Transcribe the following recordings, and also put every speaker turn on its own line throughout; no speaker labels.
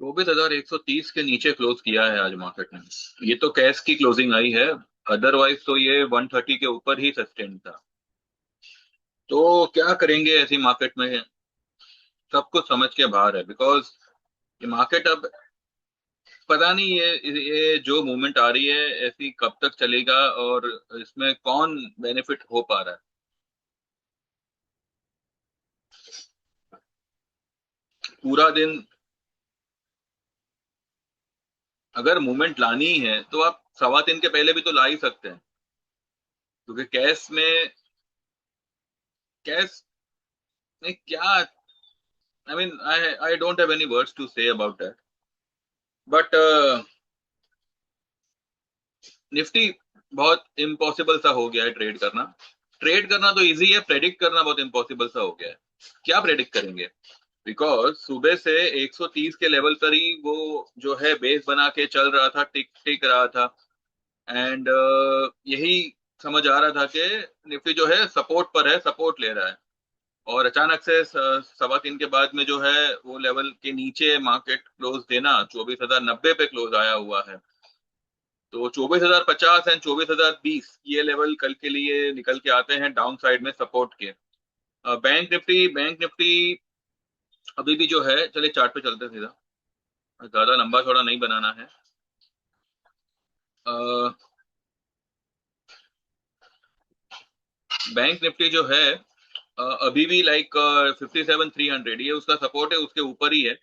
24,130 के नीचे क्लोज किया है आज मार्केट ने। ये तो कैश की क्लोजिंग आई है, अदरवाइज तो ये 130 के ऊपर ही सस्टेन था। तो क्या करेंगे ऐसी मार्केट में, सब कुछ समझ के बाहर है। बिकॉज ये मार्केट अब पता नहीं, ये जो मूवमेंट आ रही है ऐसी कब तक चलेगा, और इसमें कौन बेनिफिट हो पा रहा है। पूरा दिन अगर मूवमेंट लानी है तो आप 3:15 के पहले भी तो ला ही सकते हैं, क्योंकि कैश में क्या, I mean I don't have any words to say about that. But Nifty बहुत इम्पॉसिबल सा हो गया है ट्रेड करना। ट्रेड करना तो इजी है, प्रेडिक्ट करना बहुत इम्पॉसिबल सा हो गया है। क्या प्रेडिक्ट करेंगे? बिकॉज सुबह से 130 के लेवल पर ही वो जो है बेस बना के चल रहा था, टिक टिक रहा था। एंड यही समझ आ रहा था कि निफ्टी जो है सपोर्ट पर है, सपोर्ट ले रहा है। और अचानक से 3:15 के बाद में जो है वो लेवल के नीचे मार्केट क्लोज देना 24,090 पे क्लोज आया हुआ है। तो 24,050 एंड 24,020 ये लेवल कल के लिए निकल के आते हैं डाउन साइड में सपोर्ट के। बैंक निफ्टी अभी भी जो है, चलिए चार्ट पे चलते हैं सीधा, ज्यादा लंबा चौड़ा नहीं बनाना है। बैंक निफ्टी जो है अभी भी लाइक 57,300 ये उसका सपोर्ट है, उसके ऊपर ही है।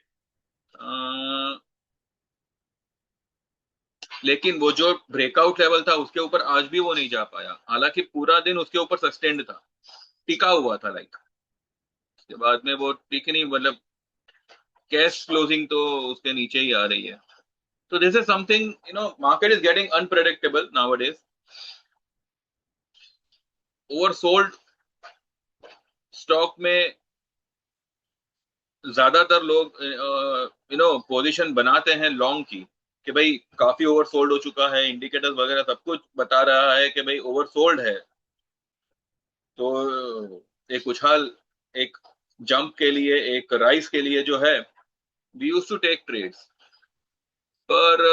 लेकिन वो जो ब्रेकआउट लेवल था उसके ऊपर आज भी वो नहीं जा पाया, हालांकि पूरा दिन उसके ऊपर सस्टेन्ड था, टिका हुआ था लाइक। उसके बाद में वो टिक नहीं, मतलब कैश क्लोजिंग तो उसके नीचे ही आ रही है। तो this is something, market is getting unpredictable nowadays. Oversold stock में ज्यादातर लोग पोजीशन बनाते हैं लॉन्ग की, कि भाई काफी ओवरसोल्ड हो चुका है, इंडिकेटर्स वगैरह सब कुछ बता रहा है कि भाई ओवरसोल्ड है। तो एक उछाल, एक जंप के लिए, एक राइज के लिए जो है, we use to take trades. पर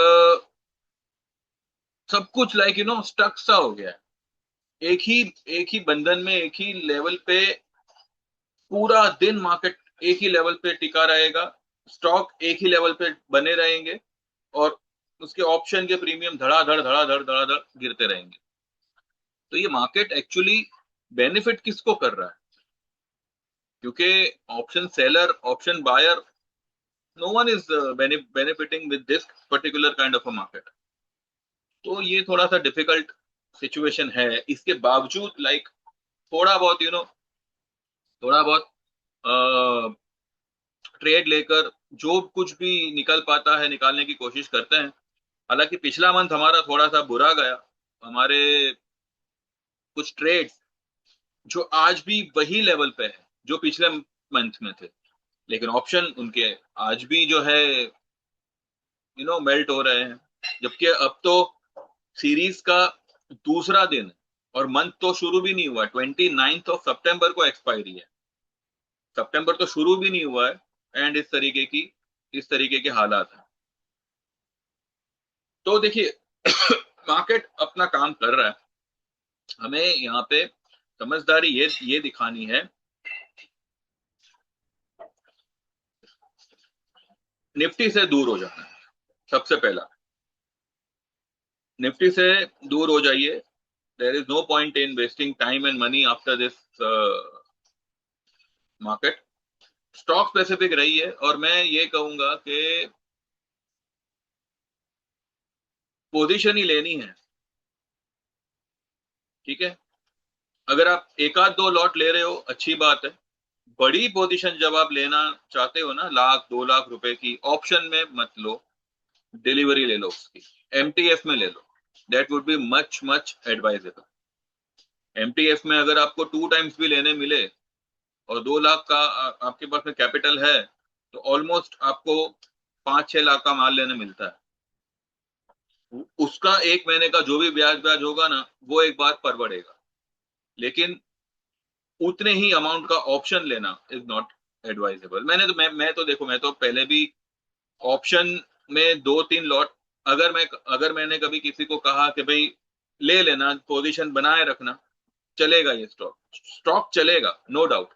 सब कुछ लाइक स्टक सा हो गया है। एक ही बंधन में, एक ही लेवल पे पूरा दिन मार्केट एक ही लेवल पे टिका रहेगा, स्टॉक एक ही लेवल पे बने रहेंगे, और उसके ऑप्शन के प्रीमियम धड़ाधड़ धड़ाधड़ धड़ाधड़ गिरते रहेंगे। तो ये मार्केट एक्चुअली बेनिफिट किसको कर रहा है? क्योंकि option seller, option buyer, no one is benefiting with this particular kind of a market। तो ये थोड़ा सा डिफिकल्ट सिचुएशन है। इसके बावजूद लाइक थोड़ा बहुत थोड़ा बहुत ट्रेड लेकर जो कुछ भी निकल पाता है निकालने की कोशिश करते हैं। हालांकि पिछला मंथ हमारा थोड़ा सा बुरा गया, हमारे कुछ ट्रेड्स जो आज भी वही लेवल पे है जो पिछले मंथ में थे, लेकिन ऑप्शन उनके आज भी जो है मेल्ट हो रहे हैं। जबकि अब तो सीरीज का दूसरा दिन, और मंथ तो शुरू भी नहीं हुआ, 29 सितंबर को एक्सपायरी है। सितंबर तो शुरू भी नहीं हुआ है, एंड इस तरीके के हालात हैं। तो देखिए मार्केट अपना काम कर रहा है। हमें यहाँ पे समझदारी ये दिखानी है। निफ्टी से दूर हो जाना है सबसे पहला। निफ्टी से दूर हो जाइए। There is no point in wasting time and money after this market. Stock specific रही है, और मैं ये कहूंगा कि पोजीशन ही लेनी है। ठीक है, अगर आप एक आध दो लॉट ले रहे हो अच्छी बात है। बड़ी पोजीशन जब आप लेना चाहते हो ना, 1 लाख 2 लाख रुपए की, ऑप्शन में मत लो, डिलीवरी ले लो उसकी, एमटीएफ में ले लो। That would be much much advisable. MTF में अगर आपको 2 टाइम्स भी लेने मिले और 2 लाख का आपके पास में कैपिटल है, तो ऑलमोस्ट आपको 5-6 लाख का माल लेने मिलता है। उसका एक महीने का जो भी ब्याज ब्याज होगा ना, वो एक बार पर बढ़ेगा। लेकिन उतने ही अमाउंट का ऑप्शन लेना इज नॉट एडवाइजेबल। मैं तो देखो, मैं तो पहले भी ऑप्शन में 2-3 लॉट, अगर मैंने कभी किसी को कहा कि भाई ले लेना, पोजीशन बनाए रखना, चलेगा ये स्टॉक, स्टॉक चलेगा, नो डाउट।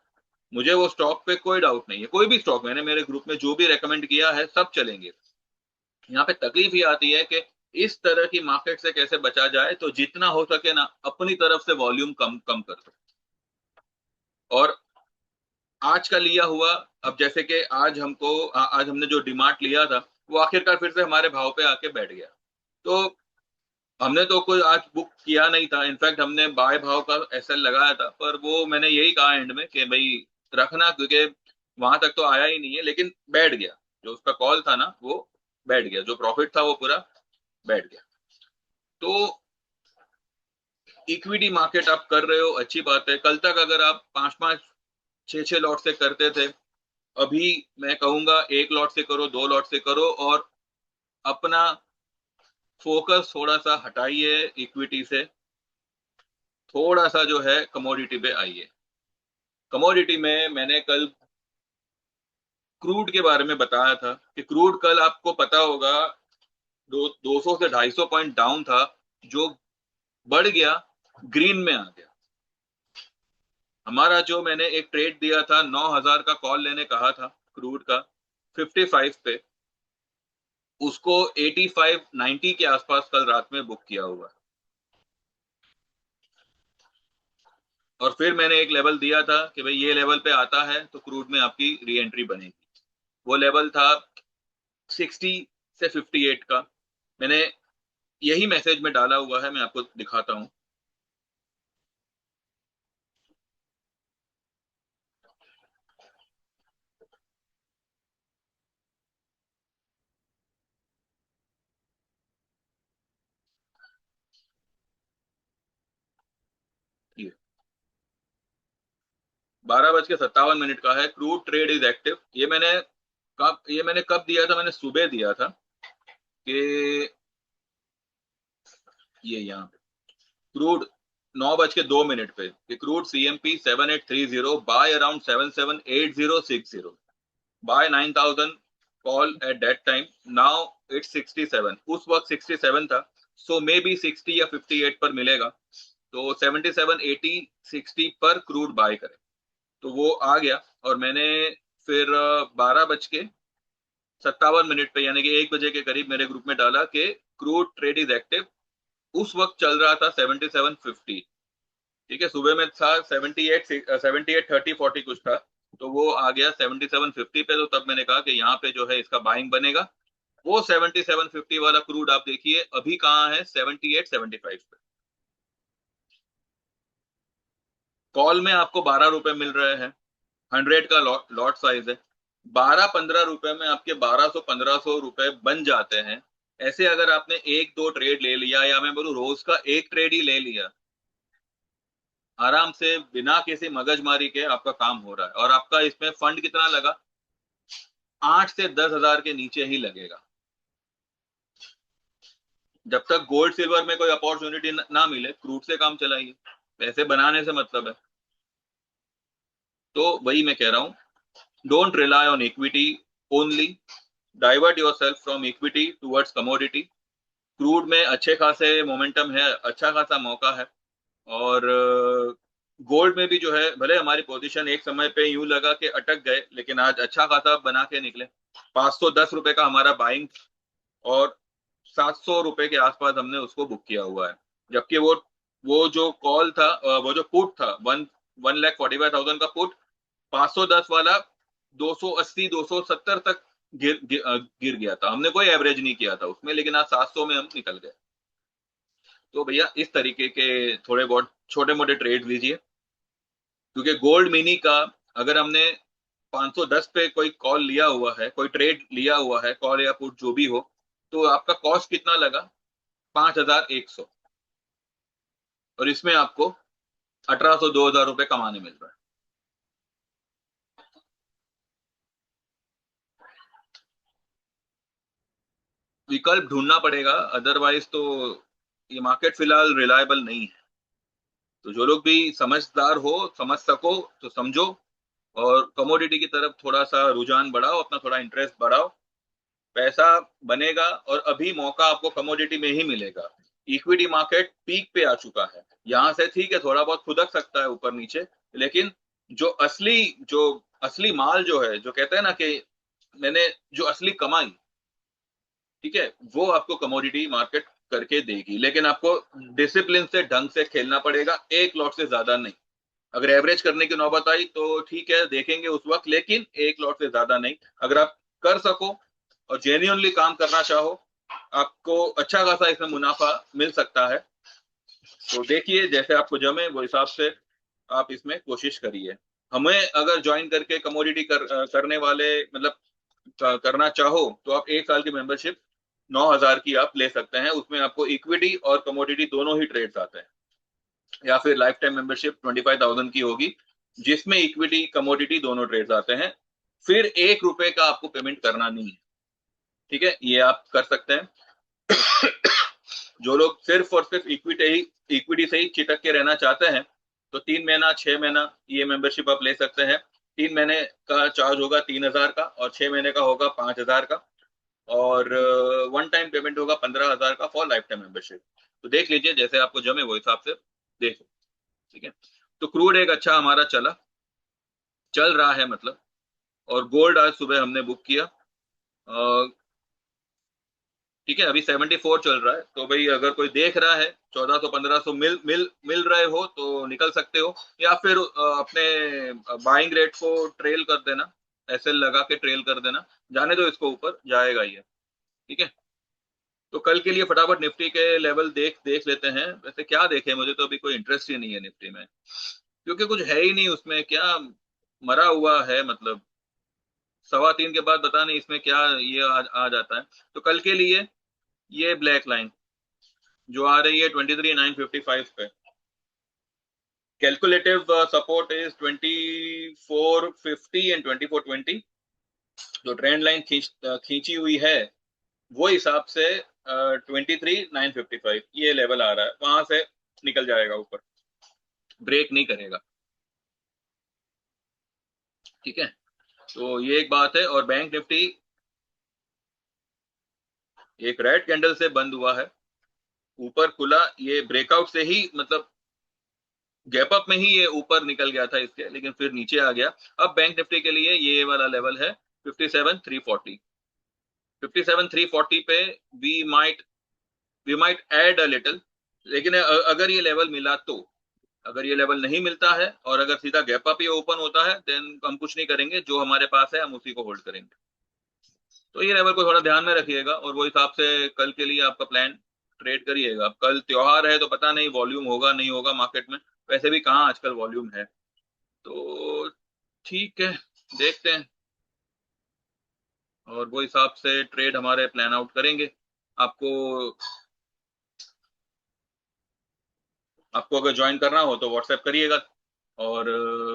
मुझे वो स्टॉक पे कोई डाउट नहीं है, कोई भी स्टॉक मैंने मेरे ग्रुप में जो भी रेकमेंड किया है सब चलेंगे। यहाँ पे तकलीफ ये आती है कि इस तरह की मार्केट से कैसे बचा जाए, तो जितना हो सके ना अपनी तरफ से वॉल्यूम कम कम कर दो। और आज का लिया हुआ, अब जैसे कि आज हमने जो डीमार्ट लिया था, वो आखिरकार फिर से हमारे भाव पे आके बैठ गया। तो हमने तो कोई आज बुक किया नहीं था, इनफैक्ट हमने बाय भाव का एसएल लगाया था, पर वो मैंने यही कहा एंड में कि भाई रखना, क्योंकि वहां तक तो आया ही नहीं है, लेकिन बैठ गया। जो उसका कॉल था ना वो बैठ गया, जो प्रॉफिट था वो पूरा बैठ गया। तो इक्विटी मार्केट आप कर रहे हो, अच्छी बात है। कल तक अगर आप 5-5 6-6 लॉट से करते थे, अभी मैं कहूंगा 1 लॉट से करो, 2 लॉट से करो, और अपना फोकस थोड़ा सा हटाइए इक्विटी से, थोड़ा सा जो है कमोडिटी पे आइए। कमोडिटी में मैंने कल क्रूड के बारे में बताया था कि क्रूड कल आपको पता होगा 200 से 250 पॉइंट डाउन था, जो बढ़ गया, ग्रीन में आ गया। हमारा जो मैंने एक ट्रेड दिया था, 9,000 का कॉल लेने कहा था क्रूड का 55 पे, उसको 85-90 के आसपास कल रात में बुक किया हुआ। और फिर मैंने एक लेवल दिया था कि भाई ये लेवल पे आता है तो क्रूड में आपकी री एंट्री बनेगी। वो लेवल था 60 से 58 का। मैंने यही मैसेज में डाला हुआ है, मैं आपको दिखाता हूँ। ये 12:57 का है, क्रूड ट्रेड इज एक्टिव। ये मैंने कब दिया था? मैंने सुबह दिया था कि ये यहाँ पे क्रूड 9:02 पे कि crude CMP 7830 buy around 778060, buy 9,000 call at that time. Now it's 67, उस वक्त 67 था, सो मे बी 60 या 58 पर मिलेगा। तो 778060 पर क्रूड बाय करें, तो वो आ गया। और मैंने फिर 12:57 पे यानी कि 1 बजे के करीब मेरे ग्रुप में डाला कि क्रूड ट्रेड इज एक्टिव। उस वक्त चल रहा था 7750। ठीक है, सुबह में था 78, 78 30 40 कुछ था, तो वो आ गया 7750 पे। तो तब मैंने कहा कि यहाँ पे जो है इसका बाइंग बनेगा। वो 7750 वाला क्रूड आप देखिए अभी कहाँ है, 78-75 पे। कॉल में आपको 12 रुपए मिल रहे हैं, 100 का लॉट साइज है। 12-15 रुपए में आपके 1200-1500 रुपए बन जाते हैं। ऐसे अगर आपने 1-2 ट्रेड ले लिया, या मैं बोलूं रोज का एक ट्रेड ही ले लिया, आराम से बिना किसी मगजमारी के आपका काम हो रहा है। और आपका इसमें फंड कितना लगा? 8 से 10 हजार के नीचे ही लगेगा। जब तक गोल्ड सिल्वर में कोई अपॉर्चुनिटी ना मिले, क्रूड से काम चलाइए, पैसे बनाने से मतलब है। तो वही मैं कह रहा हूँ, don't rely on equity only, divert your self from equity towards commodity. Crude में अच्छे खासे मोमेंटम है, अच्छा खासा मौका है। और गोल्ड में भी जो है, भले हमारी पोजीशन एक समय पे यूं लगा कि अटक गए, लेकिन आज अच्छा खासा बना के निकले। 510 रुपए का हमारा बाइंग, और 700 रुपए के आसपास हमने उसको बुक किया हुआ है। जबकि वो जो कॉल था, वो जो पुट था, 1,45,000 का पुट, 510 वाला 280-270 तक गिर गया था। हमने कोई एवरेज नहीं किया था उसमें, लेकिन आज 700 में हम निकल गए। तो भैया इस तरीके के थोड़े बहुत छोटे मोटे ट्रेड लीजिए, क्योंकि गोल्ड मिनी का अगर हमने 510 पे कोई कॉल लिया हुआ है, कोई ट्रेड लिया हुआ है, कॉल या पुट जो भी हो, तो आपका कॉस्ट कितना लगा? 5,100। और इसमें आपको 1,800-2,000 रुपए कमाने मिल रहा है। विकल्प ढूंढना पड़ेगा, अदरवाइज तो ये मार्केट फिलहाल रिलायबल नहीं है। तो जो लोग भी समझदार हो, समझ सको तो समझो, और कमोडिटी की तरफ थोड़ा सा रुझान बढ़ाओ, अपना थोड़ा इंटरेस्ट बढ़ाओ। पैसा बनेगा और अभी मौका आपको कमोडिटी में ही मिलेगा। इक्विटी मार्केट पीक पे आ चुका है, यहाँ से ठीक है थोड़ा बहुत खुदक सकता है ऊपर नीचे, लेकिन जो असली माल जो है, जो कहते हैं ना कि मैंने जो असली कमाई, ठीक है, वो आपको कमोडिटी मार्केट करके देगी, लेकिन आपको डिसिप्लिन से ढंग से खेलना पड़ेगा, एक लॉट से ज्यादा नहीं। अगर एवरेज करने की नौबत आई तो ठीक है देखेंगे उस वक्त, लेकिन एक लॉट से ज्यादा नहीं। अगर आप कर सको और जेन्युइनली काम करना चाहो, आपको अच्छा खासा इसमें मुनाफा मिल सकता है। तो देखिए जैसे आपको जमे वो हिसाब से आप इसमें कोशिश करिए। हमें अगर ज्वाइन करके कमोडिटी करने वाले मतलब करना चाहो तो आप 1 साल की मेंबरशिप 9,000 की आप ले सकते हैं, उसमें आपको इक्विटी और कमोडिटी दोनों ही ट्रेड्स आते हैं। या फिर लाइफ टाइम मेंबरशिप 25,000 की होगी, जिसमें इक्विटी कमोडिटी दोनों ट्रेड्स आते हैं, फिर 1 रुपए का आपको पेमेंट करना नहीं है। ठीक है, ये आप कर सकते हैं। जो लोग सिर्फ और सिर्फ इक्विटी से ही चिटक के रहना चाहते हैं, तो 3 महीना 6 महीना ये मेंबरशिप आप ले सकते हैं। 3 महीने का चार्ज होगा 3,000 का, और 6 महीने का होगा 5,000 का, और वन टाइम पेमेंट होगा 15,000 का फॉर लाइफ टाइम मेंबरशिप। तो देख लीजिए जैसे आपको जमे वो हिसाब से देखो। ठीक है, तो क्रूड एक अच्छा हमारा चल रहा है मतलब। और गोल्ड आज सुबह हमने बुक किया, ठीक है, अभी 74 चल रहा है। तो भाई अगर कोई देख रहा है 1400 1500 मिल मिल मिल रहे हो तो निकल सकते हो, या फिर अपने बाइंग रेट को ट्रेल कर देना, एसएल लगा के ट्रेल कर देना, जाने दो इसको, ऊपर जाएगा ये। ठीक है, तो कल के लिए फटाफट निफ्टी के लेवल देख देख लेते हैं। वैसे क्या देखें, मुझे तो अभी कोई इंटरेस्ट ही नहीं है निफ्टी में, क्योंकि कुछ है ही नहीं उसमें, क्या मरा हुआ है मतलब। 3:15 के बाद पता नहीं इसमें क्या ये आ जाता है। तो कल के लिए ये ब्लैक लाइन जो आ रही है 23,955 पे, कैलकुलेटिव सपोर्ट इज 2450 एंड 2420। जो ट्रेंड लाइन खींची हुई है वो हिसाब से 23,955 ये लेवल आ रहा है, वहां से निकल जाएगा ऊपर, ब्रेक नहीं करेगा। ठीक है, तो ये एक बात है। और बैंक निफ्टी एक रेड कैंडल से बंद हुआ है, ऊपर खुला, ये ब्रेकआउट से ही मतलब गैप अप में ही ये ऊपर निकल गया था इसके, लेकिन फिर नीचे आ गया। अब बैंक निफ्टी के लिए ये वाला लेवल है 57,340। 57,340 पे we might we might add a little, लेकिन अगर ये लेवल मिला तो, अगर ये लेवल नहीं मिलता है और अगर सीधा गैप अप ही ओपन होता है, देन हम कुछ नहीं करेंगे, जो हमारे पास है हम उसी को होल्ड करेंगे। तो ये लेवल को थोड़ा ध्यान में रखिएगा, और वो हिसाब से कल के लिए आपका प्लान ट्रेड करिएगा। अब कल त्योहार है तो पता नहीं वॉल्यूम होगा नहीं होगा मार्केट में, वैसे भी कहाँ आजकल वॉल्यूम है। तो ठीक है, देखते हैं, और वो हिसाब से ट्रेड हमारे प्लान आउट करेंगे। आपको आपको अगर ज्वाइन करना हो तो व्हाट्सएप करिएगा, और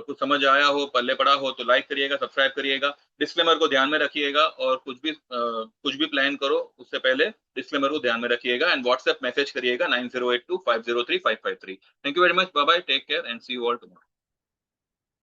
कुछ समझ आया हो, पल्ले पड़ा हो तो लाइक करिएगा, सब्सक्राइब करिएगा। डिस्क्लेमर को ध्यान में रखिएगा, और कुछ भी प्लान करो उससे पहले डिस्क्लेमर को ध्यान में रखिएगा, एंड व्हाट्सएप मैसेज करिएगा 9082503553। Thank you very much, bye bye, take care and see you all tomorrow.